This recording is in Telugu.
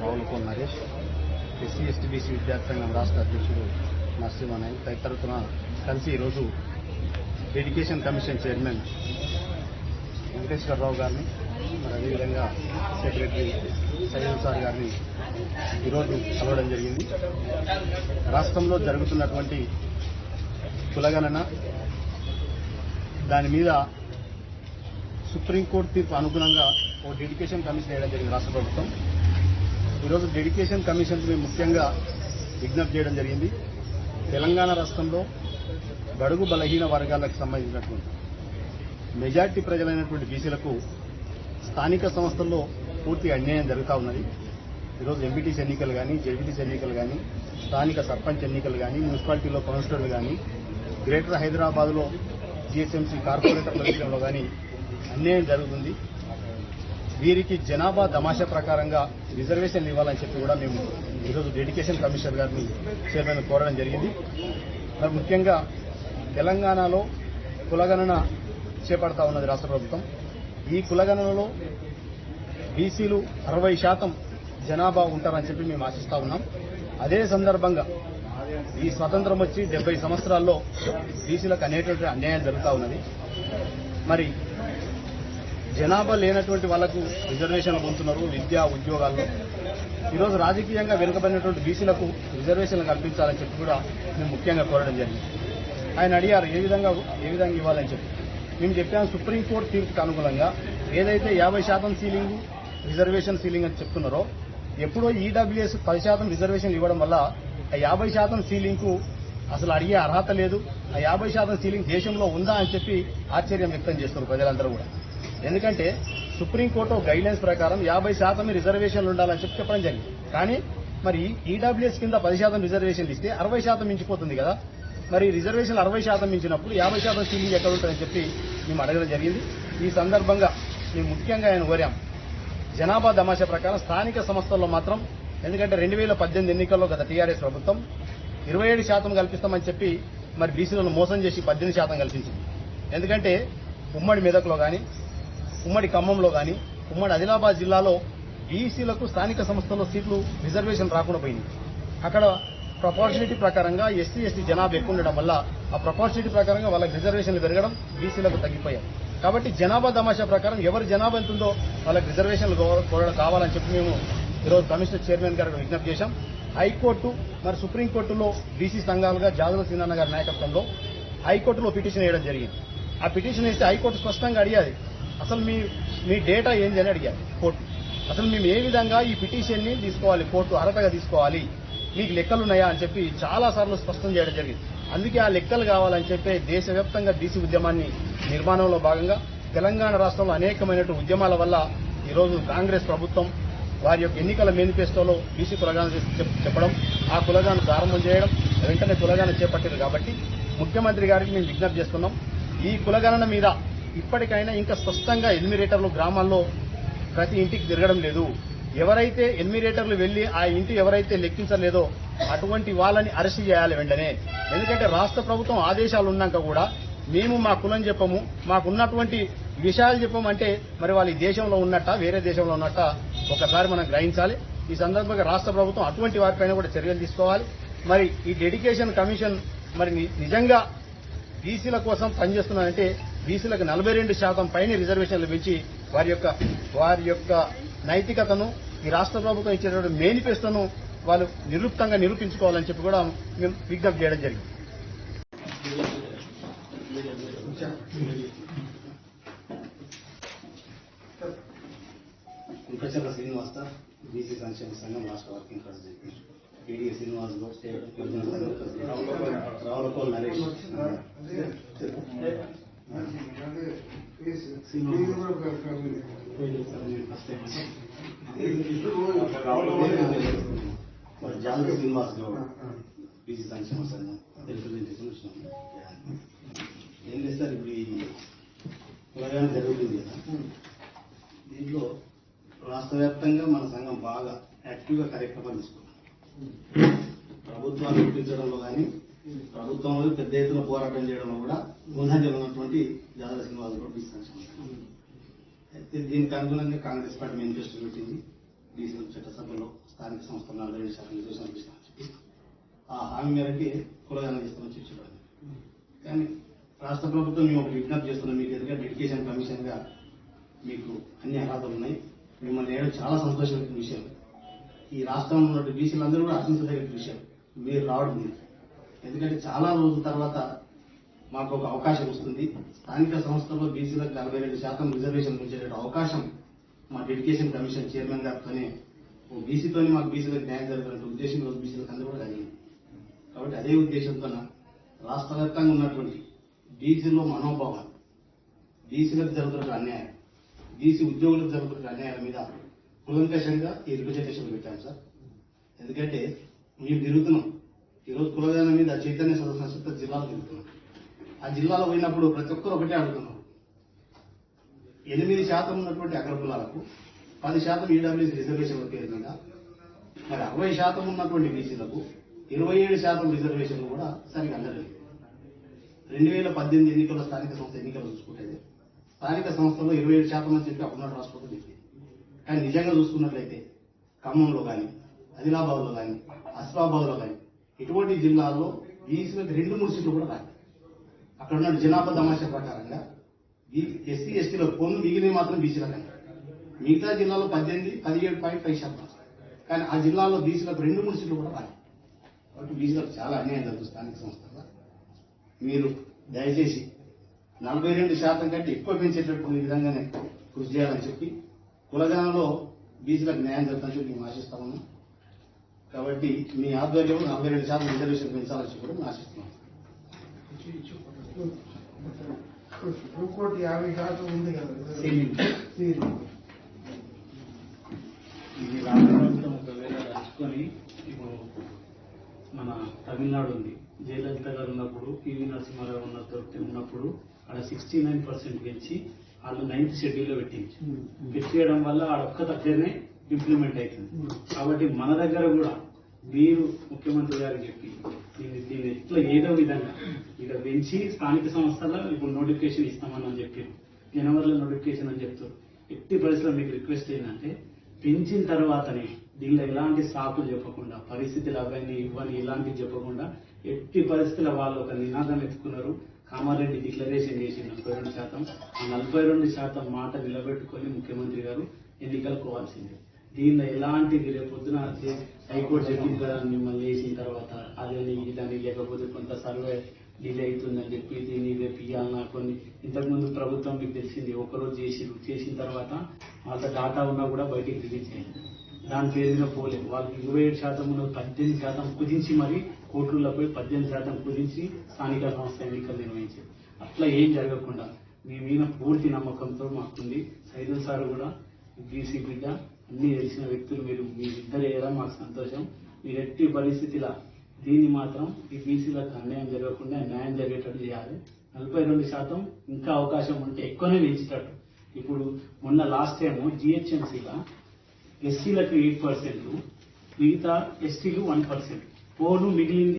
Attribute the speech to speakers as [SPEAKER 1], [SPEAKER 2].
[SPEAKER 1] రావులకోల్ నరేష్, ఎస్సీ ఎస్టీ బీసీ విద్యార్థి సంఘం రాష్ట్ర అధ్యక్షుడు నరసింహనాయక్ తదితరులతో కలిసి ఈరోజు ఎడ్యుకేషన్ కమిషన్ చైర్మన్ వెంకటేశ్వరరావు గారిని, మరి అదేవిధంగా సెక్రటరీ సయ్యద్ సార్ గారిని ఈరోజు కలవడం జరిగింది. రాష్ట్రంలో జరుగుతున్నటువంటి కులగణన, దాని మీద సుప్రీంకోర్టు తీర్పు అనుగుణంగా ఓ డెడికేషన్ కమిషన్ వేయడం జరిగింది రాష్ట్ర ప్రభుత్వం. ఈరోజు డెడికేషన్ కమిషన్కి మేము ముఖ్యంగా విజ్ఞప్తి చేయడం జరిగింది. తెలంగాణ రాష్ట్రంలో బడుగు బలహీన వర్గాలకు సంబంధించినటువంటి మెజార్టీ ప్రజలైనటువంటి బీసీలకు స్థానిక సంస్థల్లో పూర్తి అన్యాయం జరుగుతూ ఉన్నది. ఈరోజు ఎంపీటీసీ ఎన్నికలు కానీ, జెడ్పీటీసీ ఎన్నికలు కానీ, స్థానిక సర్పంచ్ ఎన్నికలు కానీ, మున్సిపాలిటీలో కౌన్సిలర్లు కానీ, గ్రేటర్ హైదరాబాద్లో జీహెచ్ఎంసీ కార్పొరేటర్ల విషయంలో కానీ అన్యాయం జరుగుతుంది. వీరికి జనాభా తమాషా ప్రకారంగా రిజర్వేషన్లు ఇవ్వాలని చెప్పి కూడా మేము ఈరోజు డెడికేషన్ కమిషనర్ గారిని చైర్మన్ కోరడం జరిగింది. మరి ముఖ్యంగా తెలంగాణలో కులగణన చేపడతా ఉన్నది రాష్ట్ర ప్రభుత్వం. ఈ కులగణనలో బీసీలు 60% జనాభా ఉంటారని చెప్పి మేము ఆశిస్తా ఉన్నాం. అదే సందర్భంగా ఈ స్వతంత్రం వచ్చి 70 సంవత్సరాల్లో బీసీలకు అనేటువంటి అన్యాయం జరుగుతూ ఉన్నది. మరి జనాభా లేనటువంటి వాళ్లకు రిజర్వేషన్లు పొందుతున్నారు విద్యా ఉద్యోగాల్లో. ఈరోజు రాజకీయంగా వెనుకబడినటువంటి బీసీలకు రిజర్వేషన్లు కల్పించాలని చెప్పి కూడా మేము ముఖ్యంగా కోరడం జరిగింది. ఆయన అడిగారు ఏ విధంగా ఇవ్వాలని చెప్పి. మేము చెప్పాము, సుప్రీంకోర్టు తీర్పుకు అనుగుణంగా ఏదైతే 50% సీలింగ్ రిజర్వేషన్ సీలింగ్ అని చెప్తున్నారో, ఎప్పుడో ఈడబ్ల్యూఎస్ 10% రిజర్వేషన్లు ఇవ్వడం వల్ల ఆ 50% సీలింగ్కు అసలు అడిగే అర్హత లేదు. ఆ 50% సీలింగ్ దేశంలో ఉందా అని చెప్పి ఆశ్చర్యం వ్యక్తం చేస్తున్నారు ప్రజలందరూ కూడా. ఎందుకంటే సుప్రీంకోర్టు గైడ్లైన్స్ ప్రకారం 50% రిజర్వేషన్లు ఉండాలని చెప్పి చెప్పడం జరిగింది. కానీ మరి ఈడబ్ల్యూఎస్ కింద 10% రిజర్వేషన్లు ఇస్తే 60% మించిపోతుంది కదా. మరి రిజర్వేషన్లు 60% మించినప్పుడు 50% సీలింగ్ ఎక్కడ ఉంటుందని చెప్పి మేము అడగడం జరిగింది. ఈ సందర్భంగా మేము ముఖ్యంగా ఆయన కోరాం, జనాభా తమాషా ప్రకారం స్థానిక సంస్థల్లో మాత్రం, ఎందుకంటే 2018 ఎన్నికల్లో గత టీఆర్ఎస్ ప్రభుత్వం 27% కల్పిస్తామని చెప్పి మరి బీసీలను మోసం చేసి 18% కల్పించింది. ఎందుకంటే ఉమ్మడి మెదక్లో కానీ, ఉమ్మడి ఖమ్మంలో కానీ, ఉమ్మడి ఆదిలాబాద్ జిల్లాలో బీసీలకు స్థానిక సంస్థల్లో సీట్లు రిజర్వేషన్ రాకుండా పోయింది. అక్కడ ప్రపోర్షనిటీ ప్రకారంగా ఎస్సీ ఎస్టీ జనాభా ఎక్కువ ఉండడం వల్ల ఆ ప్రపోర్షనిటీ ప్రకారంగా వాళ్ళకి రిజర్వేషన్లు పెరగడం, బీసీలకు తగ్గిపోయాయి. కాబట్టి జనాభా తమాషా ప్రకారం ఎవరి జనాభా ఎంతుందో వాళ్ళకి రిజర్వేషన్లు కోరడం కావాలని చెప్పి మేము ఈరోజు కమిషనర్ చైర్మన్ గారికి విజ్ఞప్తి చేశాం. హైకోర్టు మరి సుప్రీంకోర్టులో బీసీ సంఘాలుగా జాదుల సీనన్న గారి నాయకత్వంలో హైకోర్టులో పిటిషన్ వేయడం జరిగింది. ఆ పిటిషన్ వేస్తే హైకోర్టు స్పష్టంగా అడిగాది, అసలు మీ డేటా ఏంది అని అడిగారు కోర్టు. అసలు మేము ఏ విధంగా ఈ పిటిషన్ని తీసుకోవాలి, కోర్టు అర్హతగా తీసుకోవాలి, మీకు లెక్కలున్నాయా అని చెప్పి చాలా సార్లు స్పష్టం చేయడం జరిగింది. అందుకే ఆ లెక్కలు కావాలని చెప్పి దేశవ్యాప్తంగా బీసీ ఉద్యమాన్ని నిర్మాణంలో భాగంగా తెలంగాణ రాష్ట్రంలో అనేకమైనటువంటి ఉద్యమాల వల్ల ఈరోజు కాంగ్రెస్ ప్రభుత్వం వారి యొక్క ఎన్నికల మేనిఫెస్టోలో బీసీ కులగాన చెప్పడం, ఆ కులగాన ప్రారంభం చేయడం, వెంటనే కులగాన చేపట్టారు. కాబట్టి ముఖ్యమంత్రి గారికి మేము విజ్ఞప్తి చేస్తున్నాం, ఈ కులగణన మీద ఇప్పటికైనా ఇంకా స్పష్టంగా ఎన్యూమరేటర్లు గ్రామాల్లో ప్రతి ఇంటికి తిరగడం లేదు. ఎవరైతే ఎన్యూమరేటర్లు వెళ్లి ఆ ఇంటి ఎవరైతే లెక్కించలేదో అటువంటి వాళ్ళని అరెస్ట్ చేయాలి వెంటనే. ఎందుకంటే రాష్ట్ర ప్రభుత్వం ఆదేశాలు ఉన్నాక కూడా మేము మా కులం చెప్పము, మాకున్నటువంటి విషయాలు చెప్పమంటే మరి వాళ్ళు ఈ దేశంలో ఉన్నట్ట వేరే దేశంలో ఉన్నట్ట ఒకసారి మనం గ్రహించాలి. ఈ సందర్భంగా రాష్ట్ర ప్రభుత్వం అటువంటి వారిపైన కూడా చర్యలు తీసుకోవాలి. మరి ఈ డెడికేషన్ కమిషన్ మరి నిజంగా బీసీల కోసం పనిచేస్తున్నారంటే బీసీలకు 42% పైన రిజర్వేషన్లు పెంచి వారి యొక్క నైతికతను ఈ రాష్ట్ర ప్రభుత్వం ఇచ్చేటువంటి మేనిఫెస్టోను వాళ్ళు నిరూపించుకోవాలని చెప్పి కూడా మేము విజ్ఞప్తి చేయడం జరిగింది. కుల్కచర్ల శ్రీనివాస్ బీసీ సంక్షేమ సంఘం రాష్ట్ర working president, TD Srinivas Ravulakol Naresh, Jala Srinivas Goud BC సంక్షేమ సంఘం రిప్రజెంటేషన్ వచ్చినాము. ఏం లేదు సార్, ఇప్పుడు ఈ కులగాన జరుగుతుంది కదా, దీంట్లో రాష్ట్ర వ్యాప్తంగా మన సంఘం బాగా యాక్టివ్గా కార్యక్రమాలు తీసుకున్నాం. ప్రభుత్వాన్ని ఒప్పించడంలో కానీ, ప్రభుత్వంలో పెద్ద ఎత్తున పోరాటం చేయడంలో కూడా ముందంజలో ఉన్నటువంటి జాల శ్రీనివాస్ గౌడ్ బీసీ సంక్షేమ సంఘం. అయితే దీనికి అనుగుణంగా కాంగ్రెస్ పార్టీ మేనిఫెస్టో పెట్టింది. బీసీల చట్టసభలో స్థానిక సంస్థల 47% రిజర్వేషన్ ఇస్తామని చెప్పి ఆ హామీ మేరకి కులగణన చేస్తామని చెప్పారు. కానీ రాష్ట్ర ప్రభుత్వం మేము ఒకటి విజ్ఞప్తి చేస్తున్నాం, మీకు ఎదురుగా డెడికేషన్ కమిషన్ గా మీకు అన్ని అర్హతలు ఉన్నాయి. మిమ్మల్ని నేడు చాలా సంతోషమైన విషయం. ఈ రాష్ట్రంలో ఉన్న బీసీలందరూ కూడా ఆశించదగిన విషయం మీరు రావడం ఉంది. ఎందుకంటే చాలా రోజుల తర్వాత మాకు ఒక అవకాశం వస్తుంది. స్థానిక సంస్థల్లో బీసీలకు 42% రిజర్వేషన్ ఉంచే అవకాశం మా డెడికేషన్ కమిషన్ చైర్మన్ గారితోనే బీసీతోనే మాకు బీసీలకు న్యాయం జరగాలంటే ఉద్దేశం ఈరోజు బీసీలకు అందరూ కూడా కలిగింది. కాబట్టి అదే ఉద్దేశంతో రాష్ట్ర వ్యాప్తంగా ఉన్నటువంటి బీసీలో మనోభావం, బీసీలకు జరుగుతున్న అన్యాయం, బీసీ ఉద్యోగులకు జరుగుతున్న అన్యాయాల మీద కులంకషంగా ఈ రిప్రజెంటేషన్ పెట్టాను సార్. ఎందుకంటే మేము తిరుగుతున్నాం ఈరోజు కులగణన మీద చైతన్య సదస్సు జిల్లాలో తిరుగుతున్నాం. ఆ జిల్లాలో పోయినప్పుడు ప్రతి ఒక్కరు ఒకటే అడుగుతున్నాం, 8% ఉన్నటువంటి అగ్రకులాలకు 10% ఈడబ్ల్యూఎస్ రిజర్వేషన్ల పేరు మీద మరి 60% ఉన్నటువంటి బీసీలకు 27% రిజర్వేషన్లు కూడా సరిగా అందలేదు. 2018 ఎన్నికల్లో స్థానిక సంస్థ ఎన్నికలు చూసుకుంటే స్థానిక సంస్థలో 27% అని చెప్పి అప్పుడున్న రాష్ట్రంలో చెప్పింది. కానీ నిజంగా చూసుకున్నట్లయితే ఖమ్మంలో కానీ, ఆదిలాబాద్ లో కానీ, ఆసిఫాబాద్ లో కానీ ఇటువంటి జిల్లాల్లో బీసీలకు 2-3 సీట్లు కూడా రాలేదు. అక్కడ ఉన్న జనాభా తమాషా ప్రకారంగా ఎస్సీ ఎస్టీలో పొన్ను మిగిలిన మాత్రం బీసీలకు మిగతా జిల్లాలో 17.5%. కానీ ఆ జిల్లాలో బీసీలకు 2-3 సీట్లు కూడా రాలేదు. కాబట్టి బీసీలకు చాలా అన్యాయం జరుగుతుంది స్థానిక సంస్థల్లో. మీరు దయచేసి 42% కంటే ఎక్కువ పెంచేటటువంటి విధంగానే కృషి చేయాలని చెప్పి కులగణనలో బీసీలకు న్యాయం జరుగుతుందని చెప్పి మేము ఆశిస్తా ఉన్నాం. కాబట్టి మీ ఆధ్వర్యంలో 42% రిజర్వేషన్ పెంచాలని చెప్పి కూడా మేము ఆశిస్తున్నాం.
[SPEAKER 2] సుప్రీంకోర్టు 50% ఉంది కదా
[SPEAKER 1] ఇది రాష్ట్ర ప్రభుత్వం ఒకవేళ రాసుకొని ఇప్పుడు మన తమిళనాడు ఉంది, జయలలిత గారు ఉన్నప్పుడు, పివి నరసింహారావు ఉన్నప్పుడు ఆడ 69% పెంచి వాళ్ళు 9th షెడ్యూల్లో పెట్టేయడం వల్ల ఆడొక్క దగ్గరనే ఇంప్లిమెంట్ అవుతుంది. కాబట్టి మన దగ్గర కూడా మీరు ముఖ్యమంత్రి గారికి చెప్పి దీన్ని ఎట్లా ఏదో విధంగా ఇక పెంచి స్థానిక సంస్థల్లో ఇప్పుడు నోటిఫికేషన్ ఇస్తామని చెప్పి జనవరిలో నోటిఫికేషన్ అని చెప్తారు. ఎట్టి పరిస్థితుల్లో మీకు రిక్వెస్ట్ ఏంటంటే పెంచిన తర్వాతనే దీనిలో ఎలాంటి సాకులు చెప్పకుండా, పరిస్థితులు అవన్నీ ఇవ్వని ఇలాంటివి చెప్పకుండా ఎట్టి పరిస్థితుల్లో వాళ్ళు ఒక నినాదం ఎత్తుకున్నారు. కామారెడ్డి డిక్లరేషన్ చేసి 42%, ఆ 42% మాట నిలబెట్టుకొని ముఖ్యమంత్రి గారు ఎన్నికలు కోవాల్సిందే. దీనిలో ఎలాంటిది రేపొద్దున హైకోర్టు చెప్పింది కదా మిమ్మల్ని వేసిన తర్వాత అదని ఇదని లేకపోతే కొంత సర్వే డిలే అవుతుందని చెప్పి దీన్ని రేపు ఇవ్వాలన్నా కొన్ని ఇంతకుముందు ప్రభుత్వం మీకు తెలిసింది ఒకరోజు చేసిన తర్వాత వాళ్ళ డాటా ఉన్నా కూడా బయటికి రిలీజ్ చేయండి. దాని పేరు మీద పోలేదు. వాళ్ళకి 27% ఉన్న 18% కుదించి మరి కోర్టుల్లో పోయి 18% కుదించి స్థానిక సంస్థ ఎన్నికలు నిర్వహించారు. అట్లా ఏం జరగకుండా మీ మీద పూర్తి నమ్మకంతో మాకుంది. సైదుల్ సార్ కూడా బీసీ బిడ్డ, అన్ని తెలిసిన వ్యక్తులు మీరు మీరిద్దరు వేయడం మాకు సంతోషం. మీరు ఎట్టి పరిస్థితిలా దీన్ని మాత్రం ఈ బీసీలకు అన్యాయం జరగకుండా న్యాయం జరిగేటట్టు చేయాలి. 42% ఇంకా అవకాశం ఉంటే ఎక్కువనే పెంచేటట్టు. ఇప్పుడు మొన్న లాస్ట్ టైం జిహెచ్ఎంసీగా ఎస్సీలకు 8%, మిగతా ఎస్టీలు 1%, మిగిలింది